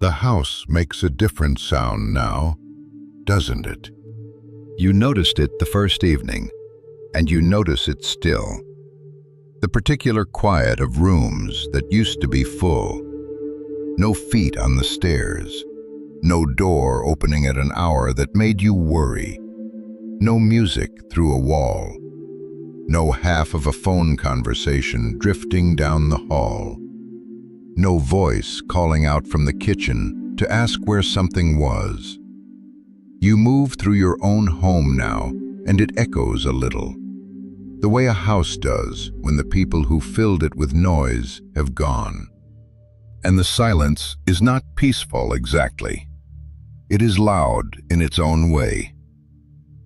The house makes a different sound now, doesn't it? You noticed it the first evening, and you notice it still. The particular quiet of rooms that used to be full. No feet on the stairs. No door opening at an hour that made you worry. No music through a wall. No half of a phone conversation drifting down the hall. No voice calling out from the kitchen to ask where something was. You move through your own home now, and it echoes a little, the way a house does when the people who filled it with noise have gone. And the silence is not peaceful exactly. It is loud in its own way.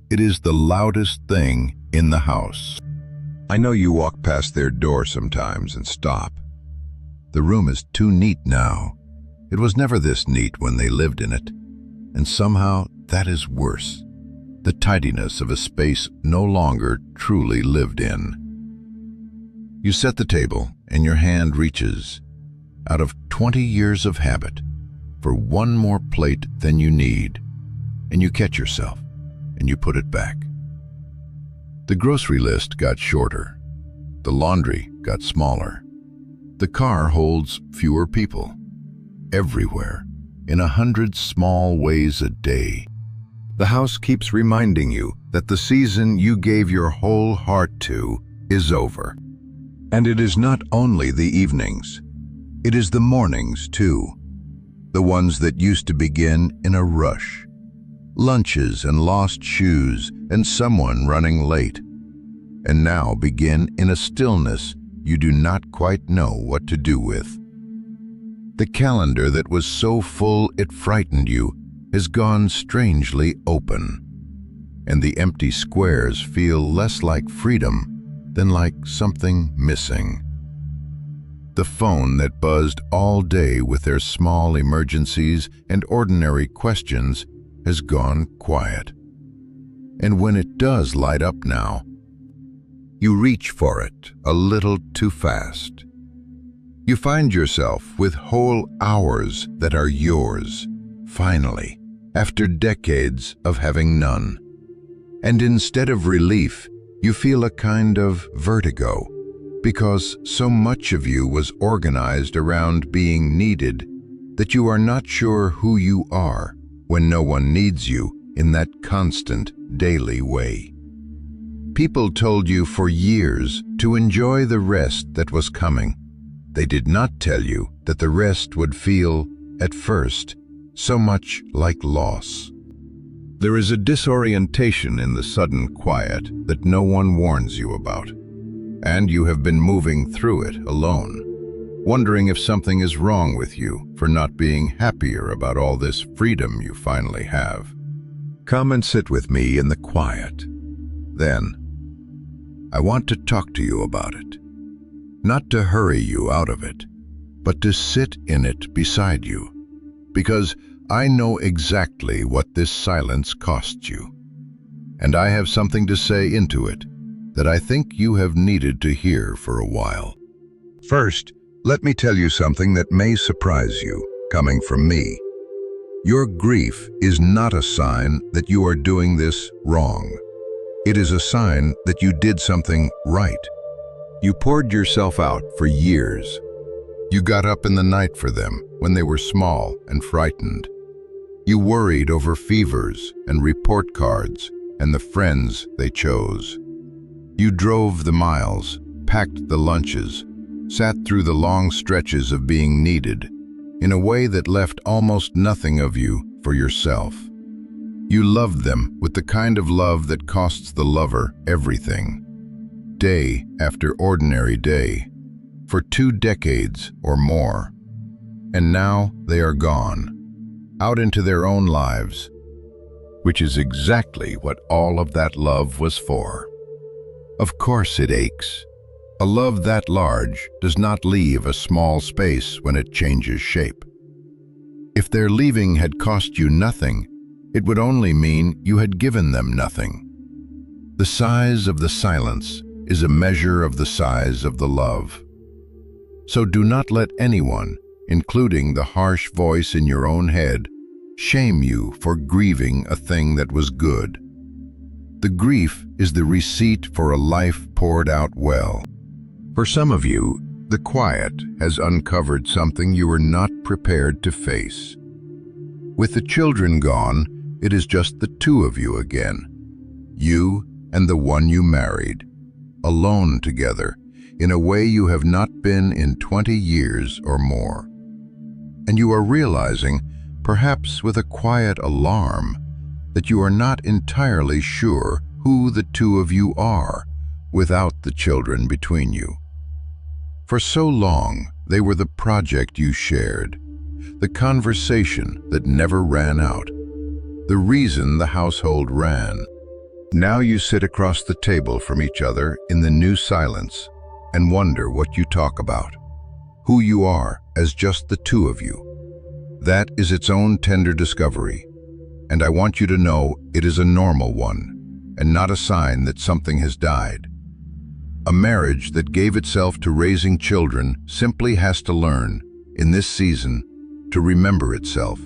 It is the loudest thing in the house. I know you walk past their door sometimes and stop. The room is too neat now. It was never this neat when they lived in it. And somehow that is worse. The tidiness of a space no longer truly lived in. You set the table and your hand reaches, out of 20 years of habit, for one more plate than you need, and you catch yourself and you put it back. The grocery list got shorter. The laundry got smaller. The car holds fewer people. Everywhere, in 100 small ways a day. The house keeps reminding you that the season you gave your whole heart to is over. And it is not only the evenings. It is the mornings, too. The ones that used to begin in a rush. Lunches and lost shoes and someone running late. And now begin in a stillness you do not quite know what to do with. The calendar that was so full it frightened you has gone strangely open, and the empty squares feel less like freedom than like something missing. The phone that buzzed all day with their small emergencies and ordinary questions has gone quiet. And when it does light up now, you reach for it a little too fast. You find yourself with whole hours that are yours, finally, after decades of having none. And instead of relief, you feel a kind of vertigo, because so much of you was organized around being needed that you are not sure who you are when no one needs you in that constant, daily way. People told you for years to enjoy the rest that was coming. They did not tell you that the rest would feel, at first, so much like loss. There is a disorientation in the sudden quiet that no one warns you about, and you have been moving through it alone, wondering if something is wrong with you for not being happier about all this freedom you finally have. Come and sit with me in the quiet. Then, I want to talk to you about it. Not to hurry you out of it, but to sit in it beside you, because I know exactly what this silence costs you. And I have something to say into it that I think you have needed to hear for a while. First, let me tell you something that may surprise you, coming from me. Your grief is not a sign that you are doing this wrong. It is a sign that you did something right. You poured yourself out for years. You got up in the night for them when they were small and frightened. You worried over fevers and report cards and the friends they chose. You drove the miles, packed the lunches, sat through the long stretches of being needed in a way that left almost nothing of you for yourself. You loved them with the kind of love that costs the lover everything. Day after ordinary day, for 2 decades or more. And now they are gone, out into their own lives, which is exactly what all of that love was for. Of course it aches. A love that large does not leave a small space when it changes shape. If their leaving had cost you nothing, it would only mean you had given them nothing. The size of the silence is a measure of the size of the love. So do not let anyone, including the harsh voice in your own head, shame you for grieving a thing that was good. The grief is the receipt for a life poured out well. For some of you, the quiet has uncovered something you were not prepared to face. With the children gone, it is just the two of you again. You and the one you married, alone together, in a way you have not been in 20 years or more. And you are realizing, perhaps with a quiet alarm, that you are not entirely sure who the two of you are without the children between you. For so long, they were the project you shared, the conversation that never ran out, the reason the household ran. Now you sit across the table from each other in the new silence and wonder what you talk about, who you are as just the two of you. That is its own tender discovery, and I want you to know it is a normal one and not a sign that something has died. A marriage that gave itself to raising children simply has to learn, in this season, to remember itself,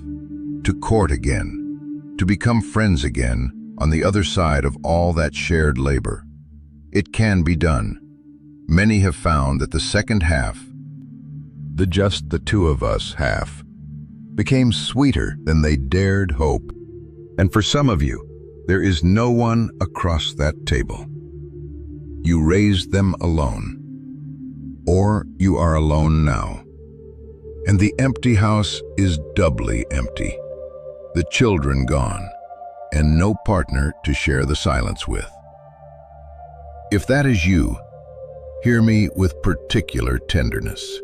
to court again, to become friends again on the other side of all that shared labor. It can be done. Many have found that the second half, the just the two of us half, became sweeter than they dared hope. And for some of you, there is no one across that table. You raised them alone, or you are alone now. And the empty house is doubly empty. The children gone, and no partner to share the silence with. If that is you, hear me with particular tenderness.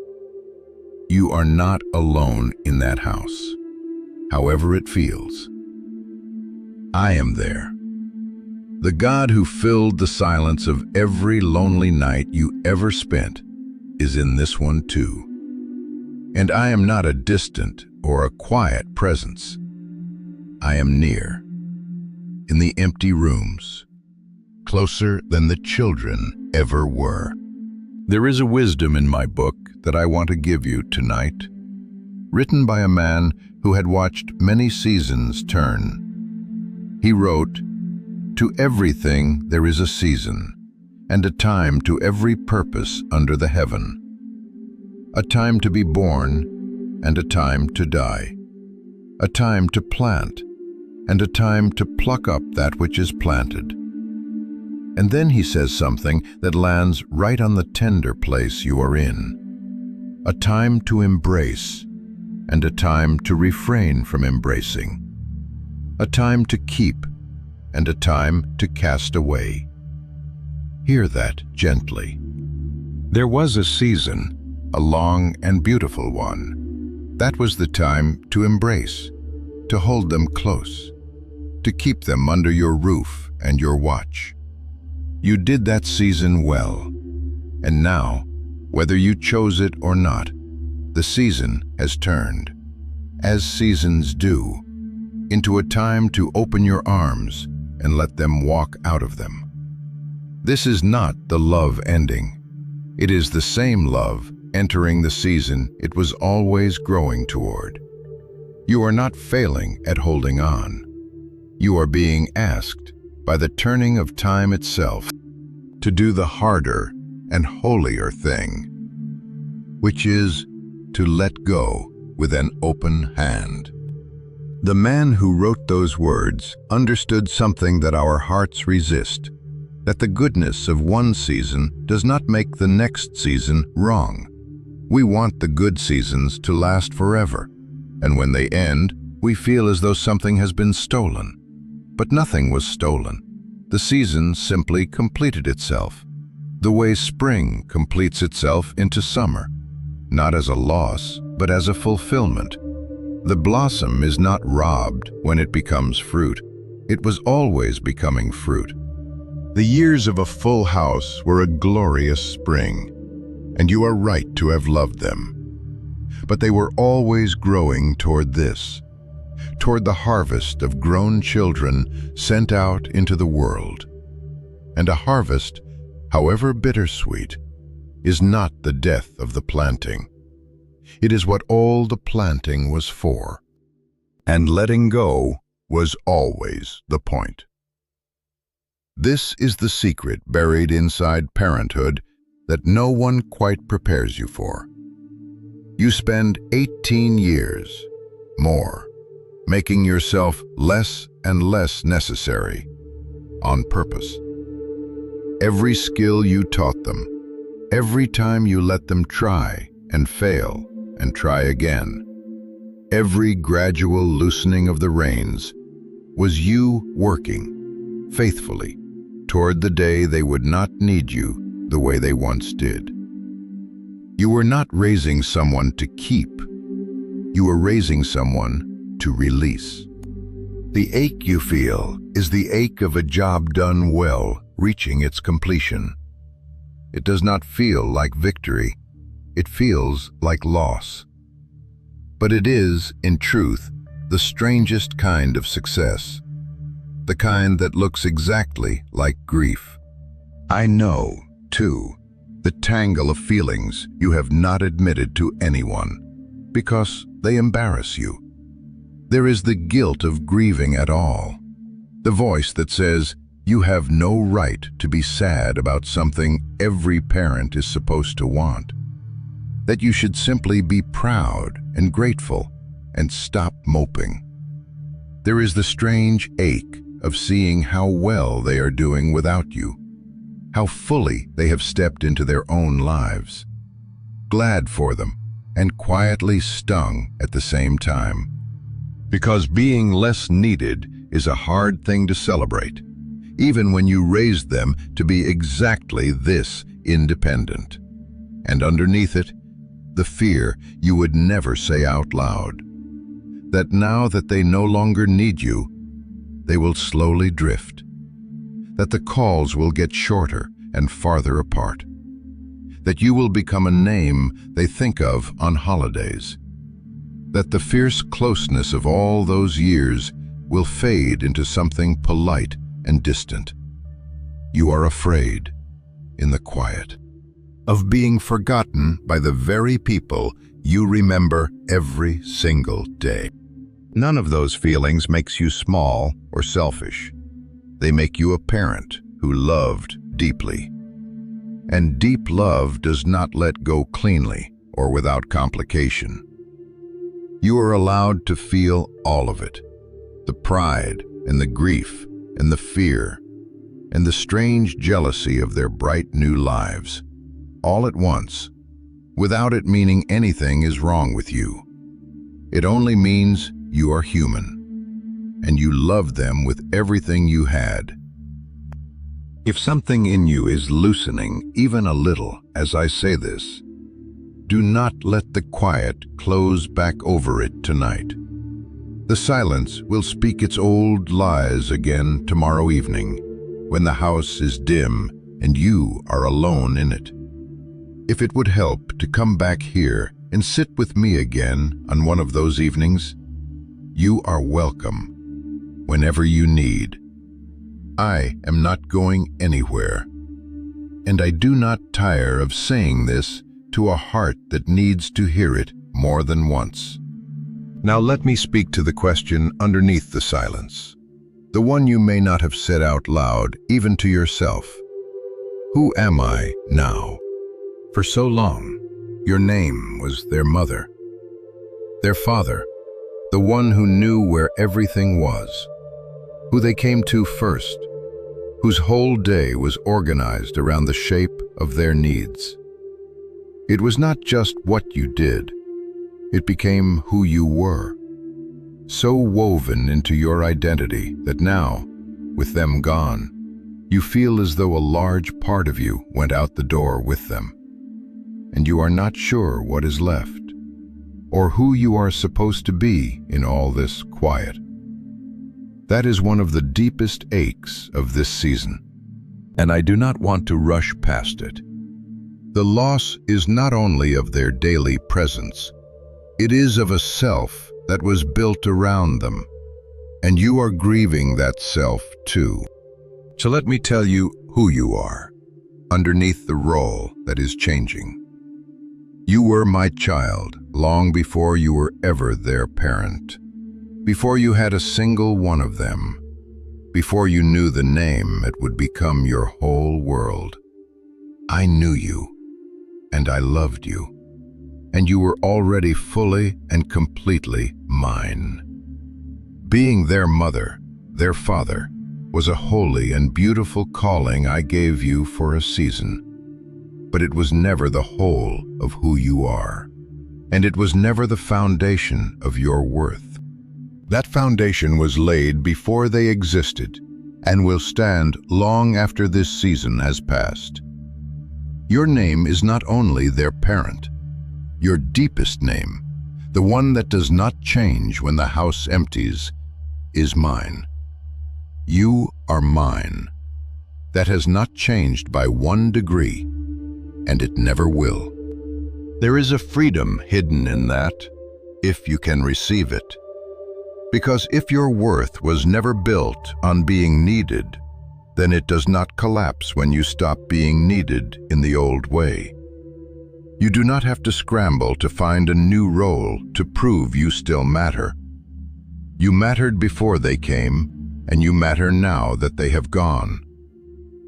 You are not alone in that house, however it feels. I am there. The God who filled the silence of every lonely night you ever spent is in this one too. And I am not a distant or a quiet presence. I am near, in the empty rooms, closer than the children ever were. There is a wisdom in my book that I want to give you tonight, written by a man who had watched many seasons turn. He wrote, "To everything there is a season, and a time to every purpose under the heaven. A time to be born, and a time to die. A time to plant, and a time to pluck up that which is planted." And then he says something that lands right on the tender place you are in. A time to embrace, and a time to refrain from embracing. A time to keep, and a time to cast away. Hear that gently. There was a season, a long and beautiful one. That was the time to embrace, to hold them close, to keep them under your roof and your watch. You did that season well, and now, whether you chose it or not, the season has turned, as seasons do, into a time to open your arms and let them walk out of them. This is not the love ending. It is the same love entering the season it was always growing toward. You are not failing at holding on. You are being asked, by the turning of time itself, to do the harder and holier thing, which is to let go with an open hand. The man who wrote those words understood something that our hearts resist, that the goodness of one season does not make the next season wrong. We want the good seasons to last forever, and when they end, we feel as though something has been stolen. But nothing was stolen. The season simply completed itself, the way spring completes itself into summer, not as a loss, but as a fulfillment. The blossom is not robbed when it becomes fruit. It was always becoming fruit. The years of a full house were a glorious spring, and you are right to have loved them. But they were always growing toward this, toward the harvest of grown children sent out into the world. And a harvest, however bittersweet, is not the death of the planting. It is what all the planting was for. And letting go was always the point. This is the secret buried inside parenthood that no one quite prepares you for. You spend 18 years, more, making yourself less and less necessary, on purpose. Every skill you taught them, every time you let them try and fail and try again, every gradual loosening of the reins was you working faithfully toward the day they would not need you the way they once did. You were not raising someone to keep. You were raising someone to release. The ache you feel is the ache of a job done well, reaching its completion. It does not feel like victory. It feels like loss. But it is, in truth, the strangest kind of success, the kind that looks exactly like grief. I know, too, the tangle of feelings you have not admitted to anyone, because they embarrass you. There is the guilt of grieving at all, the voice that says you have no right to be sad about something every parent is supposed to want, that you should simply be proud and grateful and stop moping. There is the strange ache of seeing how well they are doing without you, how fully they have stepped into their own lives, glad for them and quietly stung at the same time. Because being less needed is a hard thing to celebrate, even when you raised them to be exactly this, independent. And underneath it, the fear you would never say out loud, that now that they no longer need you, they will slowly drift, that the calls will get shorter and farther apart, that you will become a name they think of on holidays, that the fierce closeness of all those years will fade into something polite and distant. You are afraid, in the quiet, of being forgotten by the very people you remember every single day. None of those feelings makes you small or selfish. They make you a parent who loved deeply. And deep love does not let go cleanly or without complication. You are allowed to feel all of it, the pride and the grief and the fear and the strange jealousy of their bright new lives, all at once, without it meaning anything is wrong with you. It only means you are human, and you love them with everything you had. If something in you is loosening even a little as I say this, do not let the quiet close back over it tonight. The silence will speak its old lies again tomorrow evening, when the house is dim and you are alone in it. If it would help to come back here and sit with me again on one of those evenings, you are welcome whenever you need. I am not going anywhere, and I do not tire of saying this to a heart that needs to hear it more than once. Now let me speak to the question underneath the silence, the one you may not have said out loud, even to yourself. Who am I now? For so long, your name was their mother, their father, the one who knew where everything was, who they came to first, whose whole day was organized around the shape of their needs. It was not just what you did, it became who you were, so woven into your identity that now, with them gone, you feel as though a large part of you went out the door with them, and you are not sure what is left, or who you are supposed to be in all this quiet. That is one of the deepest aches of this season, and I do not want to rush past it. The loss is not only of their daily presence, it is of a self that was built around them, and you are grieving that self too. So let me tell you who you are, underneath the role that is changing. You were my child long before you were ever their parent, before you had a single one of them, before you knew the name it would become your whole world. I knew you, and I loved you, and you were already fully and completely mine. Being their mother, their father, was a holy and beautiful calling I gave you for a season. But it was never the whole of who you are, and it was never the foundation of your worth. That foundation was laid before they existed and will stand long after this season has passed. Your name is not only their parent, your deepest name, the one that does not change when the house empties, is mine. You are mine. That has not changed by 1 degree, and it never will. There is a freedom hidden in that, if you can receive it. Because if your worth was never built on being needed, then it does not collapse when you stop being needed in the old way. You do not have to scramble to find a new role to prove you still matter. You mattered before they came, and you matter now that they have gone.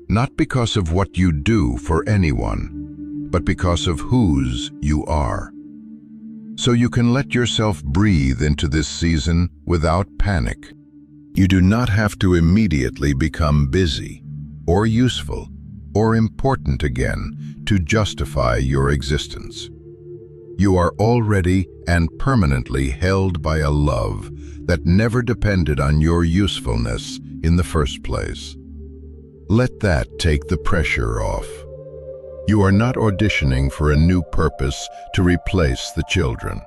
Not because of what you do for anyone, but because of whose you are. So you can let yourself breathe into this season without panic. You do not have to immediately become busy, or useful, or important again to justify your existence. You are already and permanently held by a love that never depended on your usefulness in the first place. Let that take the pressure off. You are not auditioning for a new purpose to replace the children.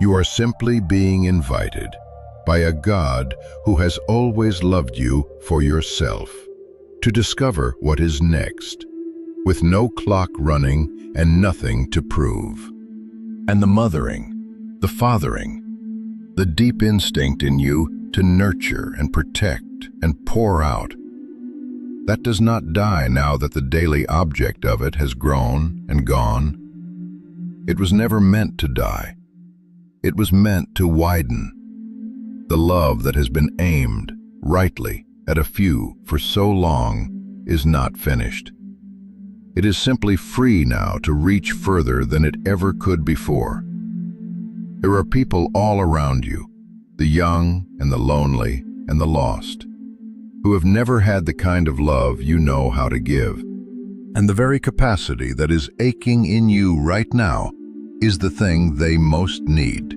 You are simply being invited by a God who has always loved you for yourself, to discover what is next, with no clock running and nothing to prove. And the mothering, the fathering, the deep instinct in you to nurture and protect and pour out, that does not die now that the daily object of it has grown and gone. It was never meant to die. It was meant to widen. The love that has been aimed, rightly, at a few for so long is not finished. It is simply free now to reach further than it ever could before. There are people all around you, the young and the lonely and the lost, who have never had the kind of love you know how to give. And the very capacity that is aching in you right now is the thing they most need.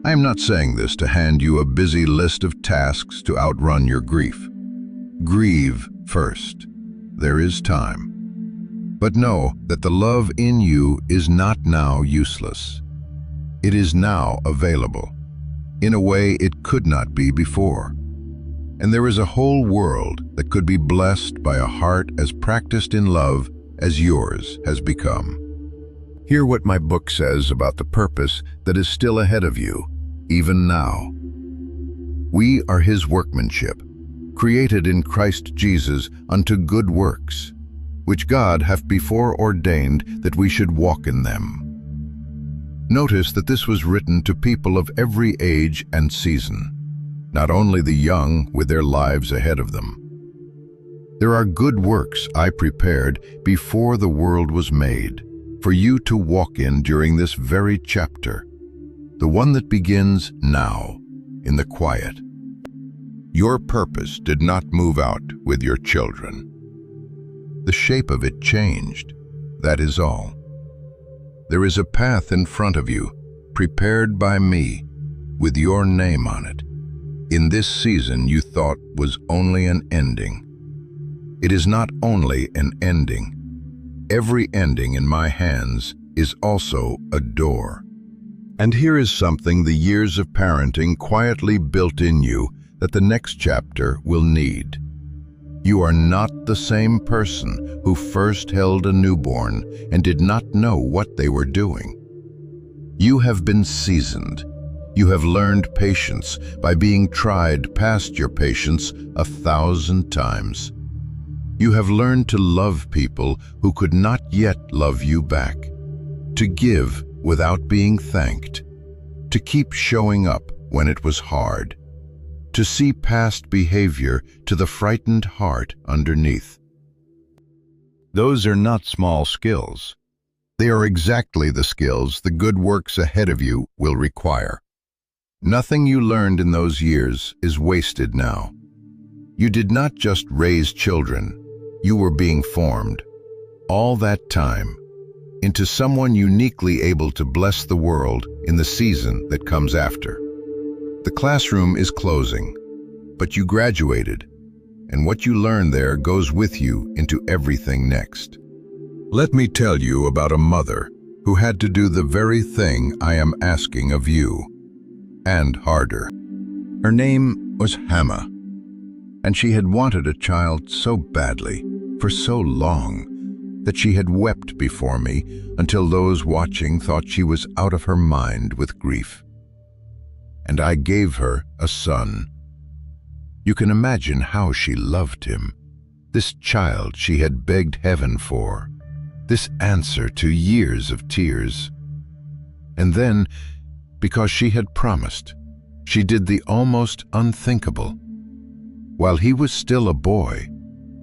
I am not saying this to hand you a busy list of tasks to outrun your grief. Grieve first. There is time. But know that the love in you is not now useless. It is now available, in a way it could not be before. And there is a whole world that could be blessed by a heart as practiced in love as yours has become. Hear what my book says about the purpose that is still ahead of you, even now. We are His workmanship, created in Christ Jesus unto good works, which God hath before ordained that we should walk in them. Notice that this was written to people of every age and season, not only the young with their lives ahead of them. There are good works I prepared before the world was made, for you to walk in during this very chapter, the one that begins now, in the quiet. Your purpose did not move out with your children. The shape of it changed, that is all. There is a path in front of you, prepared by me, with your name on it. In this season you thought was only an ending. It is not only an ending. Every ending in my hands is also a door. And here is something the years of parenting quietly built in you that the next chapter will need. You are not the same person who first held a newborn and did not know what they were doing. You have been seasoned. You have learned patience by being tried past your patience 1,000 times. You have learned to love people who could not yet love you back. to give without being thanked, to keep showing up when it was hard, to see past behavior to the frightened heart underneath. Those are not small skills. They are exactly the skills the good works ahead of you will require. Nothing you learned in those years is wasted now. You did not just raise children, you were being formed, all that time, into someone uniquely able to bless the world in the season that comes after. The classroom is closing, but you graduated, and what you learned there goes with you into everything next. Let me tell you about a mother who had to do the very thing I am asking of you, and harder. Her name was Hannah, and she had wanted a child so badly, for so long, that she had wept before me until those watching thought she was out of her mind with grief. And I gave her a son. You can imagine how she loved him, this child she had begged heaven for, this answer to years of tears. And then, because she had promised, she did the almost unthinkable. While he was still a boy,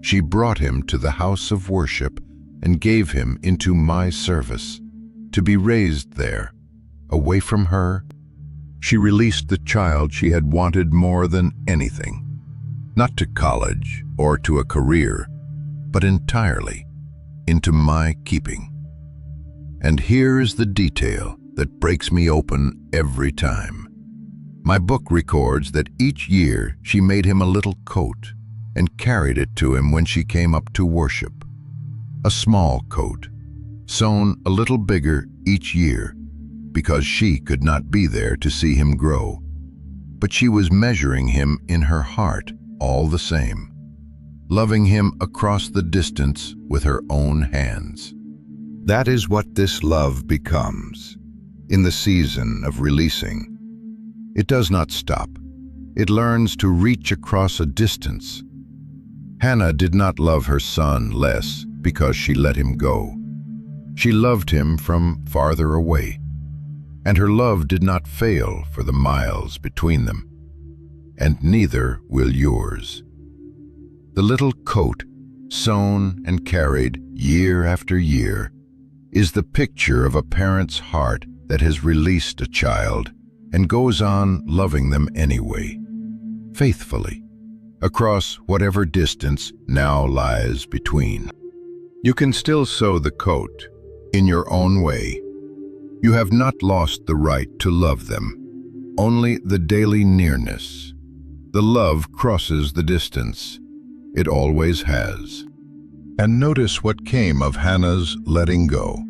she brought him to the house of worship and gave him into my service, to be raised there, away from her. She released the child she had wanted more than anything, not to college or to a career, but entirely into my keeping. And here is the detail that breaks me open every time. My book records that each year she made him a little coat and carried it to him when she came up to worship. A small coat, sewn a little bigger each year, because she could not be there to see him grow. But she was measuring him in her heart all the same, loving him across the distance with her own hands. That is what this love becomes in the season of releasing. It does not stop. It learns to reach across a distance. Hannah did not love her son less because she let him go. She loved him from farther away, and her love did not fail for the miles between them, and neither will yours. The little coat, sewn and carried year after year, is the picture of a parent's heart that has released a child and goes on loving them anyway, faithfully, across whatever distance now lies between. You can still sew the coat in your own way. You have not lost the right to love them, only the daily nearness. The love crosses the distance. It always has. And notice what came of Hannah's letting go,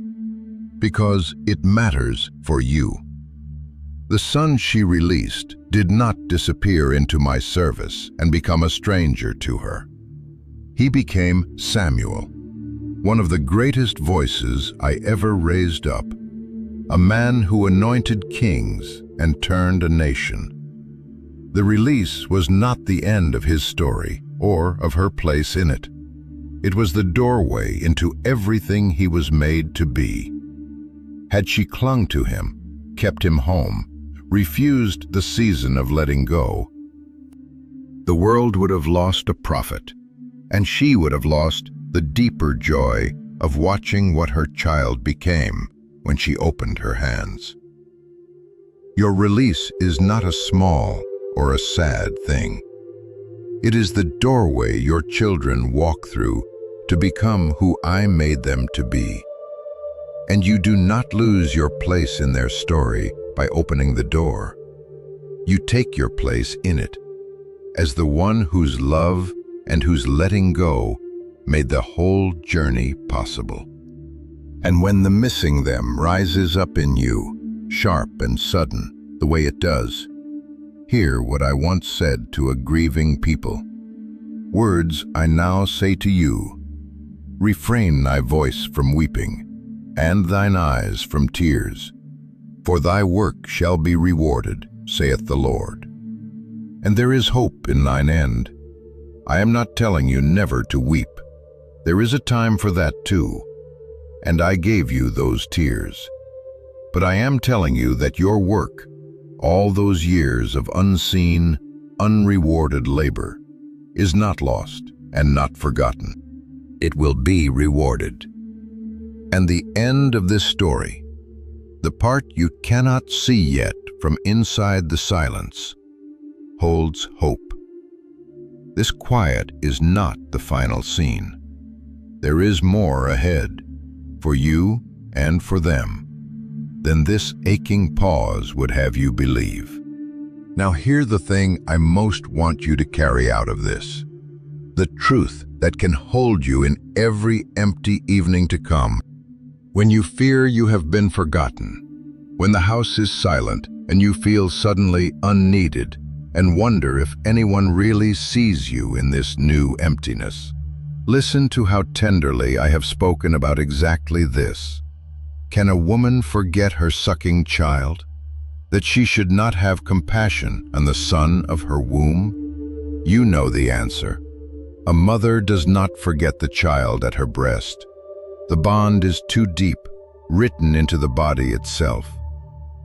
because it matters for you. The son she released did not disappear into my service and become a stranger to her. He became Samuel, one of the greatest voices I ever raised up, a man who anointed kings and turned a nation. The release was not the end of his story or of her place in it. It was the doorway into everything he was made to be. Had she clung to him, kept him home, refused the season of letting go, the world would have lost a prophet, and she would have lost the deeper joy of watching what her child became when she opened her hands. Your release is not a small or a sad thing. It is the doorway your children walk through to become who I made them to be. And you do not lose your place in their story by opening the door. You take your place in it as the one whose love and whose letting go made the whole journey possible. And when the missing them rises up in you, sharp and sudden, the way it does, hear what I once said to a grieving people. Words I now say to you: refrain thy voice from weeping, and thine eyes from tears, for thy work shall be rewarded, saith the Lord. And there is hope in thine end. I am not telling you never to weep. There is a time for that too, and I gave you those tears, But I am telling you that your work, all those years of unseen, unrewarded labor, is not lost and not forgotten. It will be rewarded. And the end of this story, the part you cannot see yet from inside the silence, holds hope. This quiet is not the final scene. There is more ahead, for you and for them, than this aching pause would have you believe. Now hear the thing I most want you to carry out of this. The truth that can hold you in every empty evening to come. When you fear you have been forgotten, when the house is silent and you feel suddenly unneeded and wonder if anyone really sees you in this new emptiness. Listen to how tenderly I have spoken about exactly this. Can a woman forget her sucking child? That she should not have compassion on the son of her womb? You know the answer. A mother does not forget the child at her breast. The bond is too deep, written into the body itself.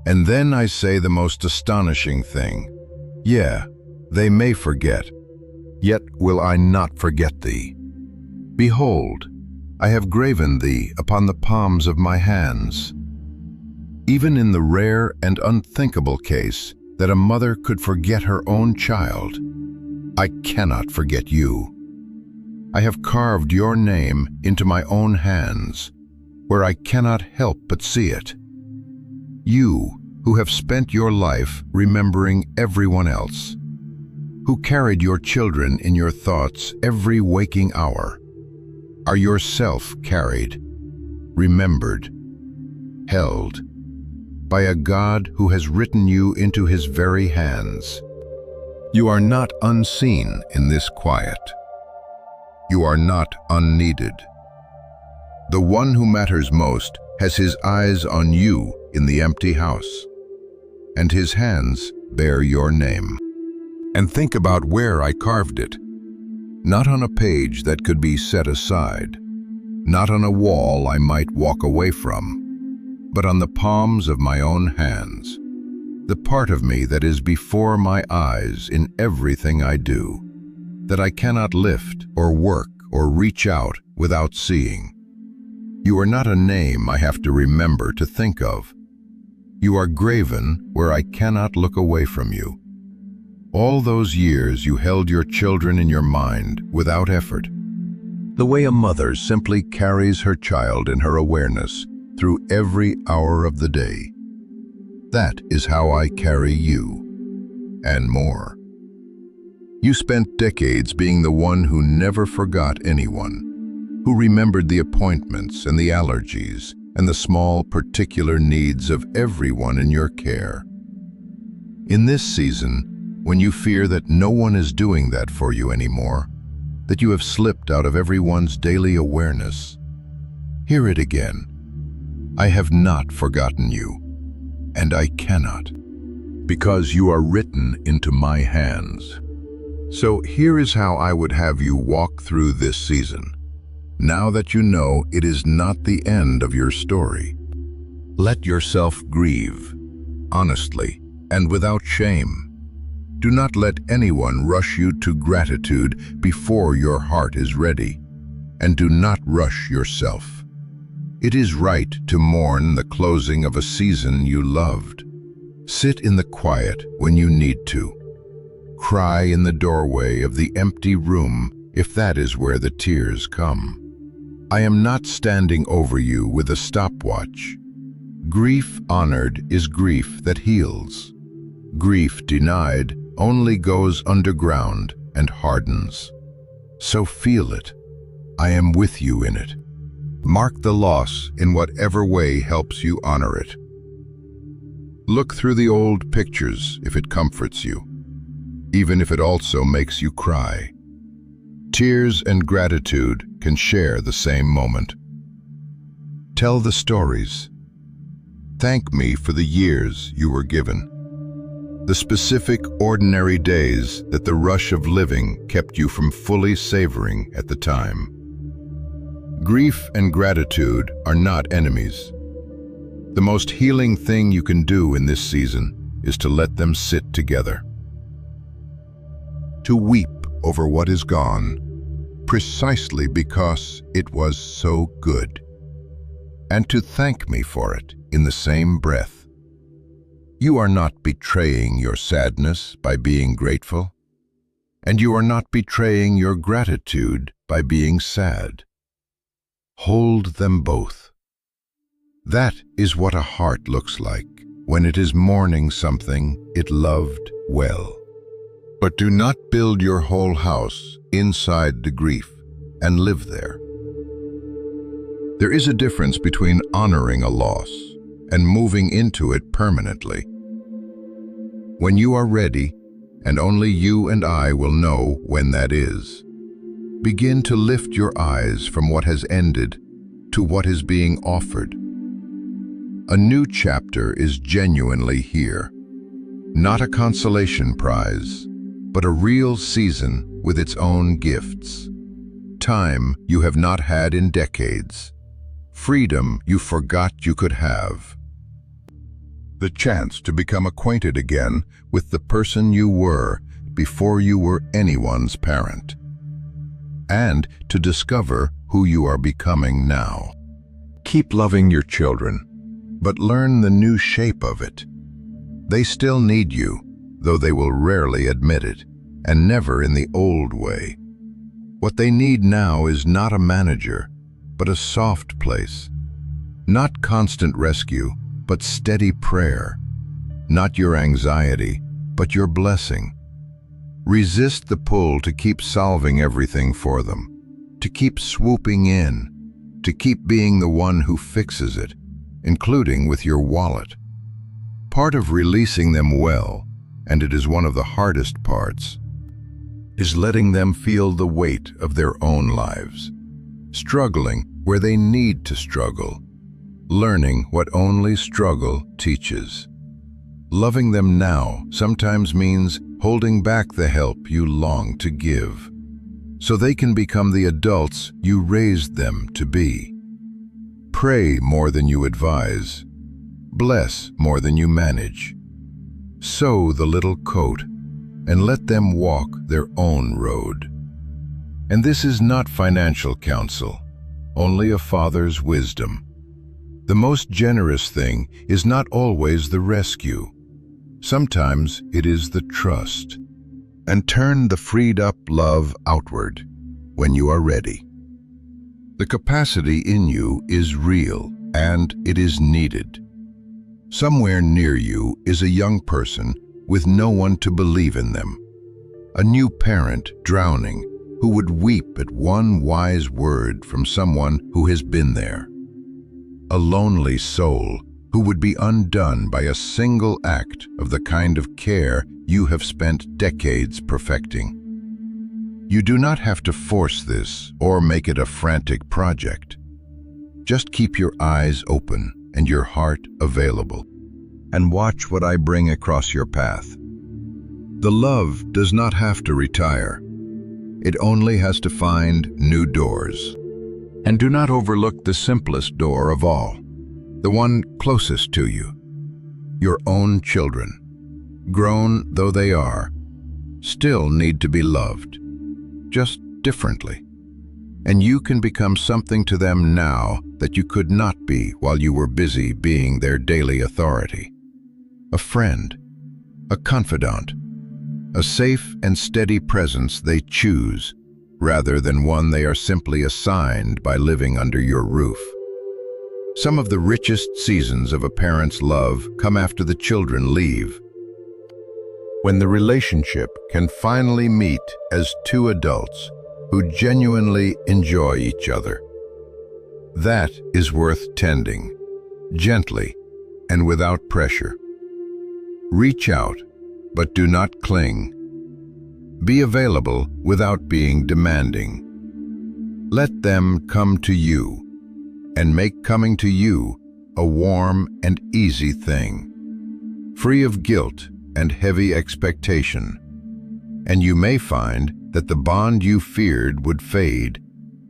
And then I say the most astonishing thing. Yeah, they may forget, yet will I not forget thee. Behold, I have graven thee upon the palms of my hands. Even in the rare and unthinkable case that a mother could forget her own child, I cannot forget you. I have carved your name into my own hands, where I cannot help but see it. You, who have spent your life remembering everyone else, who carried your children in your thoughts every waking hour, are yourself carried, remembered, held, by a God who has written you into his very hands. You are not unseen in this quiet. You are not unneeded. The one who matters most has his eyes on you in the empty house, and his hands bear your name. And think about where I carved it. Not on a page that could be set aside, not on a wall I might walk away from, but on the palms of my own hands, the part of me that is before my eyes in everything I do, that I cannot lift or work or reach out without seeing. You are not a name I have to remember to think of. You are graven where I cannot look away from you. All those years you held your children in your mind without effort, the way a mother simply carries her child in her awareness through every hour of the day. That is how I carry you, and more. You spent decades being the one who never forgot anyone, who remembered the appointments and the allergies and the small particular needs of everyone in your care. In this season, when you fear that no one is doing that for you anymore, that you have slipped out of everyone's daily awareness, hear it again. I have not forgotten you, and I cannot, because you are written into my hands. So here is how I would have you walk through this season, now that you know it is not the end of your story. Let yourself grieve, honestly and without shame. Do not let anyone rush you to gratitude before your heart is ready, and do not rush yourself. It is right to mourn the closing of a season you loved. Sit in the quiet when you need to. Cry in the doorway of the empty room if that is where the tears come. I am not standing over you with a stopwatch. Grief honored is grief that heals. Grief denied only goes underground and hardens. So feel it. I am with you in it. Mark the loss in whatever way helps you honor it. Look through the old pictures if it comforts you, even if it also makes you cry. Tears and gratitude can share the same moment. Tell the stories. Thank me for the years you were given. The specific, ordinary days that the rush of living kept you from fully savoring at the time. Grief and gratitude are not enemies. The most healing thing you can do in this season is to let them sit together. To weep over what is gone, precisely because it was so good, and to thank me for it in the same breath. You are not betraying your sadness by being grateful, and you are not betraying your gratitude by being sad. Hold them both. That is what a heart looks like when it is mourning something it loved well. But do not build your whole house inside the grief and live there. There is a difference between honoring a loss and moving into it permanently. When you are ready, and only you and I will know when that is, begin to lift your eyes from what has ended to what is being offered. A new chapter is genuinely here, not a consolation prize, but a real season with its own gifts. Time you have not had in decades. Freedom you forgot you could have. The chance to become acquainted again with the person you were before you were anyone's parent. And to discover who you are becoming now. Keep loving your children, but learn the new shape of it. They still need you, though they will rarely admit it, and never in the old way. What they need now is not a manager, but a soft place. Not constant rescue, but steady prayer. Not your anxiety, but your blessing. Resist the pull to keep solving everything for them, to keep swooping in, to keep being the one who fixes it, including with your wallet. Part of releasing them well, and it is one of the hardest parts, is letting them feel the weight of their own lives, struggling where they need to struggle, learning what only struggle teaches. Loving them now sometimes means holding back the help you long to give, so they can become the adults you raised them to be. Pray more than you advise. Bless more than you manage. Sow the little coat and let them walk their own road. And this is not financial counsel, only a father's wisdom. The most generous thing is not always the rescue. Sometimes it is the trust. And turn the freed-up love outward when you are ready. The capacity in you is real, and it is needed. Somewhere near you is a young person with no one to believe in them. A new parent drowning who would weep at one wise word from someone who has been there. A lonely soul who would be undone by a single act of the kind of care you have spent decades perfecting. You do not have to force this or make it a frantic project. Just keep your eyes open and your heart available, and watch what I bring across your path. The love does not have to retire. It only has to find new doors. And do not overlook the simplest door of all, the one closest to you. Your own children, grown though they are, still need to be loved, just differently. And you can become something to them now that you could not be while you were busy being their daily authority. A friend, a confidant, a safe and steady presence they choose, rather than one they are simply assigned by living under your roof. Some of the richest seasons of a parent's love come after the children leave, when the relationship can finally meet as two adults who genuinely enjoy each other. That is worth tending, gently and without pressure. Reach out, but do not cling. Be available without being demanding. Let them come to you, and make coming to you a warm and easy thing, free of guilt and heavy expectation. And you may find that the bond you feared would fade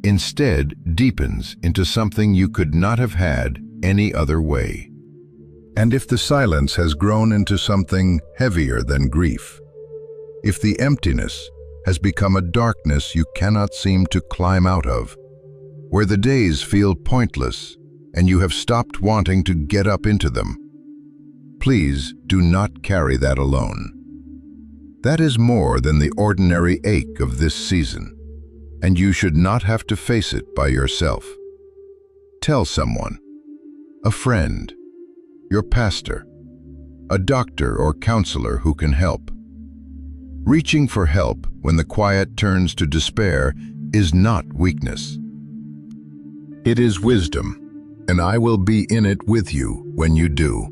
instead deepens into something you could not have had any other way. And if the silence has grown into something heavier than grief, if the emptiness has become a darkness you cannot seem to climb out of, where the days feel pointless and you have stopped wanting to get up into them, please do not carry that alone. That is more than the ordinary ache of this season, and you should not have to face it by yourself. Tell someone, a friend, your pastor, a doctor or counselor who can help. Reaching for help when the quiet turns to despair is not weakness. It is wisdom, and I will be in it with you when you do.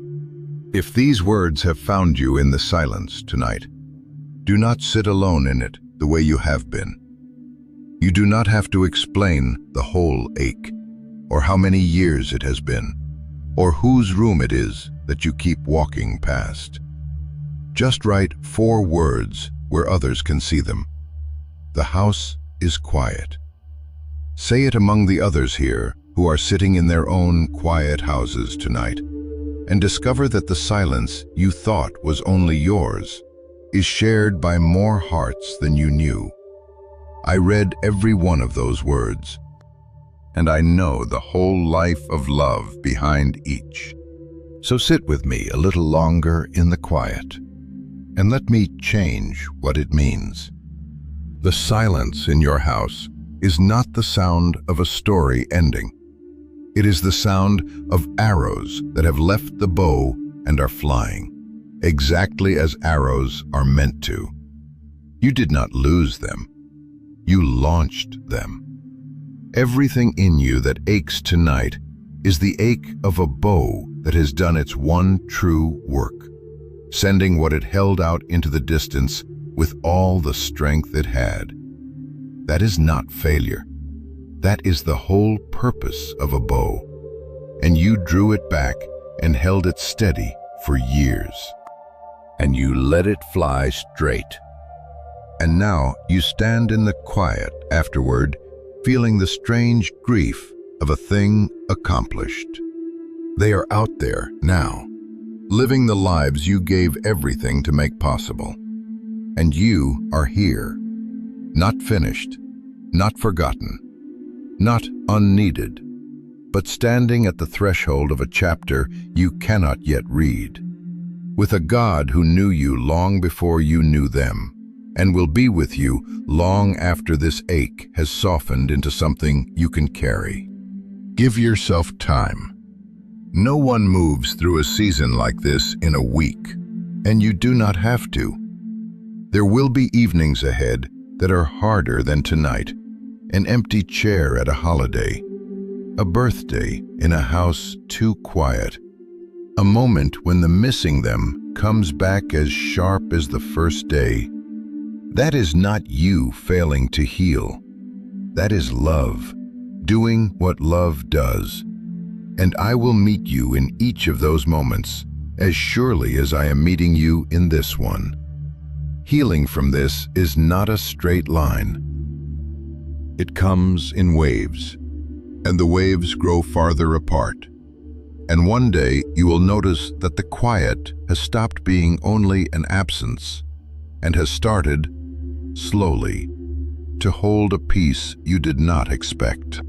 If these words have found you in the silence tonight, do not sit alone in it the way you have been. You do not have to explain the whole ache, or how many years it has been, or whose room it is that you keep walking past. Just write 4 words where others can see them. The house is quiet. Say it among the others here who are sitting in their own quiet houses tonight, and discover that the silence you thought was only yours is shared by more hearts than you knew. I read every one of those words, and I know the whole life of love behind each. So sit with me a little longer in the quiet, and let me change what it means. The silence in your house is not the sound of a story ending. It is the sound of arrows that have left the bow and are flying, exactly as arrows are meant to. You did not lose them. You launched them. Everything in you that aches tonight is the ache of a bow that has done its one true work, sending what it held out into the distance with all the strength it had. That is not failure. That is the whole purpose of a bow. And you drew it back and held it steady for years. And you let it fly straight. And now you stand in the quiet afterward, feeling the strange grief of a thing accomplished. They are out there now, living the lives you gave everything to make possible. And you are here, not finished, not forgotten, not unneeded, but standing at the threshold of a chapter you cannot yet read, with a God who knew you long before you knew them, and will be with you long after this ache has softened into something you can carry. Give yourself time. No one moves through a season like this in a week, and you do not have to. There will be evenings ahead that are harder than tonight, an empty chair at a holiday, a birthday in a house too quiet, a moment when the missing them comes back as sharp as the first day. That is not you failing to heal. That is love, doing what love does. And I will meet you in each of those moments, as surely as I am meeting you in this one. Healing from this is not a straight line. It comes in waves, and the waves grow farther apart. And one day you will notice that the quiet has stopped being only an absence and has started, slowly, to hold a peace you did not expect.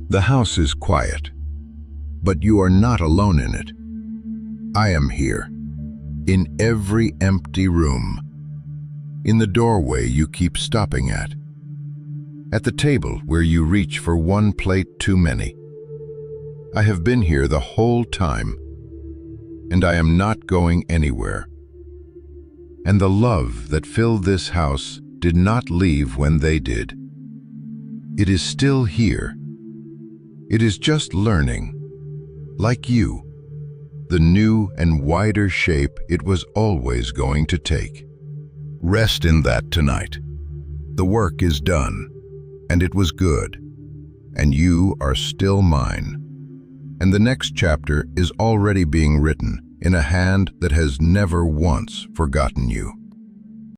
The house is quiet, but you are not alone in it. I am here, in every empty room, in the doorway you keep stopping at the table where you reach for one plate too many. I have been here the whole time, and I am not going anywhere. And the love that filled this house did not leave when they did. It is still here. It is just learning, like you, the new and wider shape it was always going to take. Rest in that tonight. The work is done, and it was good, and you are still mine. And the next chapter is already being written in a hand that has never once forgotten you.